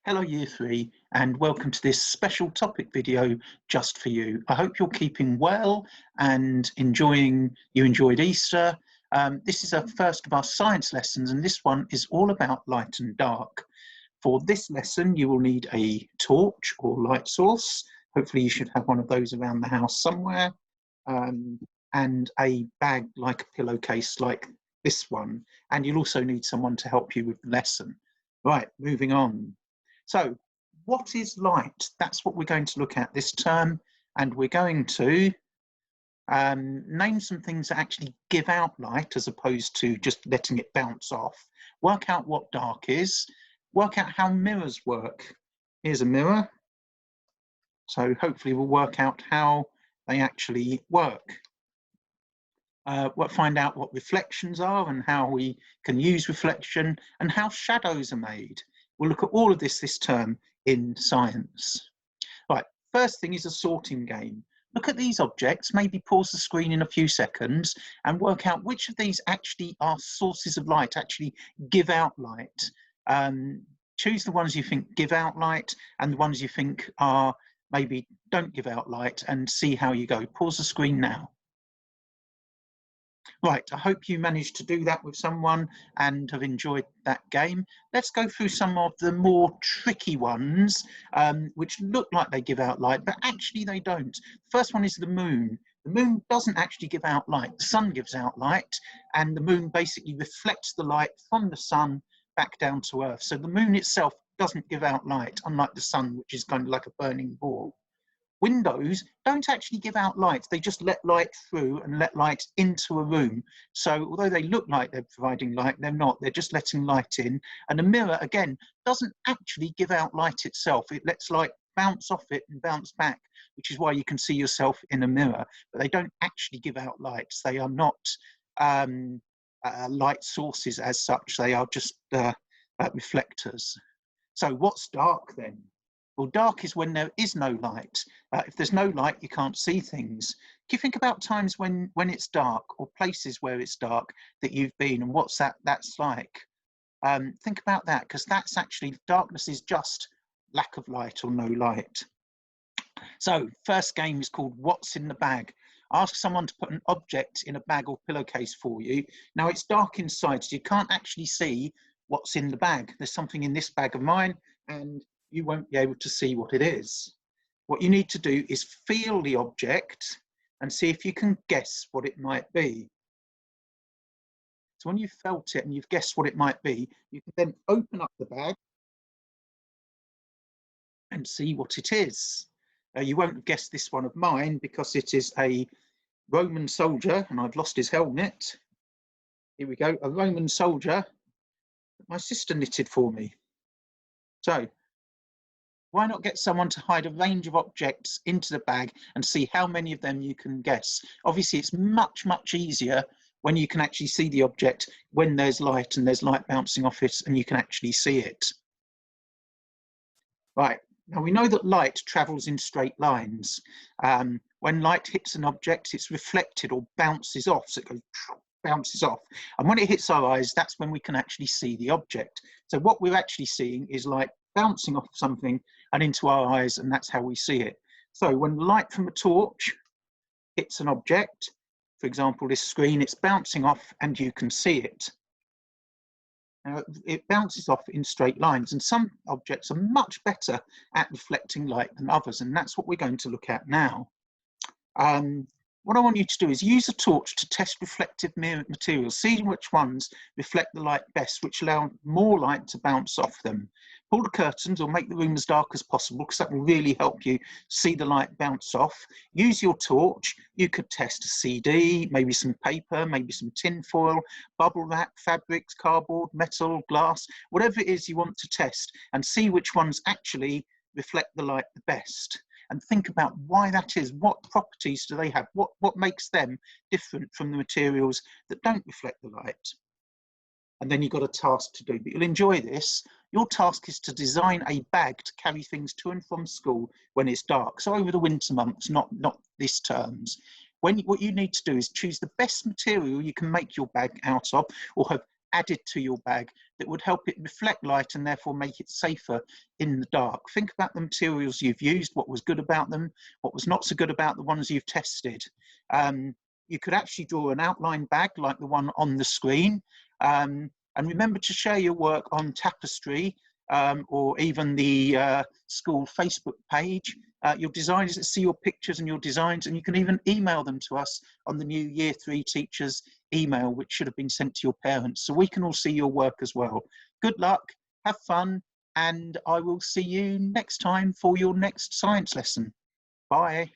Hello Year 3 and welcome to this special topic video just for you. I hope you're keeping well and you enjoyed Easter. This is our first of our science lessons and this one is all about light and dark. For this lesson you will need a torch or light source. Hopefully you should have one of those around the house somewhere, and a bag like a pillowcase like this one, and you'll also need someone to help you with the lesson. Right, moving on. So what is light? That's what we're going to look at this term, and we're going to name some things that actually give out light as opposed to just letting it bounce off, work out what dark is, work out how mirrors work. Here's a mirror, so hopefully we'll work out how they actually work. We'll find out what reflections are and how we can use reflection and how shadows are made. We'll look at all of this term in science. Right, first thing is a sorting game. Look at these objects, maybe pause the screen in a few seconds and work out which of these actually are sources of light, actually give out light. Choose the ones you think give out light and the ones you think are maybe don't give out light, and see how you go. Pause the screen now. Right, I hope you managed to do that with someone and have enjoyed that game. Let's go through some of the more tricky ones, which look like they give out light, but actually they don't. The first one is the moon. The moon doesn't actually give out light. The sun gives out light, and the moon basically reflects the light from the sun back down to Earth. So the moon itself doesn't give out light, unlike the sun, which is kind of like a burning ball. Windows don't actually give out light, they just let light through and let light into a room. So although they look like they're providing light, they're not, they're just letting light in. And a mirror, again, doesn't actually give out light itself, it lets light bounce off it and bounce back, which is why you can see yourself in a mirror, but they don't actually give out light. They are not light sources as such, they are just reflectors. So what's dark then? Well, dark is when there is no light. If there's no light, you can't see things. Can you think about times when it's dark, or places where it's dark that you've been, and what's that's like? Think about that, because that's actually, darkness is just lack of light or no light. So first game is called What's in the Bag. Ask someone to put an object in a bag or pillowcase for you. Now it's dark inside, so you can't actually see what's in the bag. There's something in this bag of mine, and you won't be able to see what it is. What you need to do is feel the object and see if you can guess what it might be. So when you've felt it and you've guessed what it might be, you can then open up the bag and see what it is. You won't have guessed this one of mine because it is a Roman soldier, and I've lost his helmet. Here we go, a Roman soldier that my sister knitted for me. So why not get someone to hide a range of objects into the bag and see how many of them you can guess? Obviously, it's much, much easier when you can actually see the object, when there's light and there's light bouncing off it and you can actually see it. Right, now we know that light travels in straight lines. When light hits an object, it's reflected or bounces off, so it goes bounces off. And when it hits our eyes, that's when we can actually see the object. So what we're actually seeing is light bouncing off something and into our eyes, and that's how we see it. So when light from a torch hits an object, for example this screen, it's bouncing off and you can see it. Now it bounces off in straight lines, and some objects are much better at reflecting light than others, and that's what we're going to look at now. What I want you to do is use a torch to test reflective materials, see which ones reflect the light best, which allow more light to bounce off them. Pull the curtains or make the room as dark as possible, because that will really help you see the light bounce off. Use your torch. You could test a CD, maybe some paper, maybe some tin foil, bubble wrap, fabrics, cardboard, metal, glass, whatever it is you want to test, and see which ones actually reflect the light the best. And think about why that is. What properties do they have? What makes them different from the materials that don't reflect the light? And then you've got a task to do, but you'll enjoy this. Your task is to design a bag to carry things to and from school when it's dark. So over the winter months, not this terms. What you need to do is choose the best material you can make your bag out of, or have added to your bag that would help it reflect light and therefore make it safer in the dark. Think about the materials you've used, what was good about them, what was not so good about the ones you've tested. You could actually draw an outline bag like the one on the screen. And remember to share your work on Tapestry or even the school Facebook page. Your designers see your pictures and your designs, and you can even email them to us on the new Year 3 teachers email, which should have been sent to your parents, so we can all see your work as well. Good luck, have fun, and I will see you next time for your next science lesson. Bye.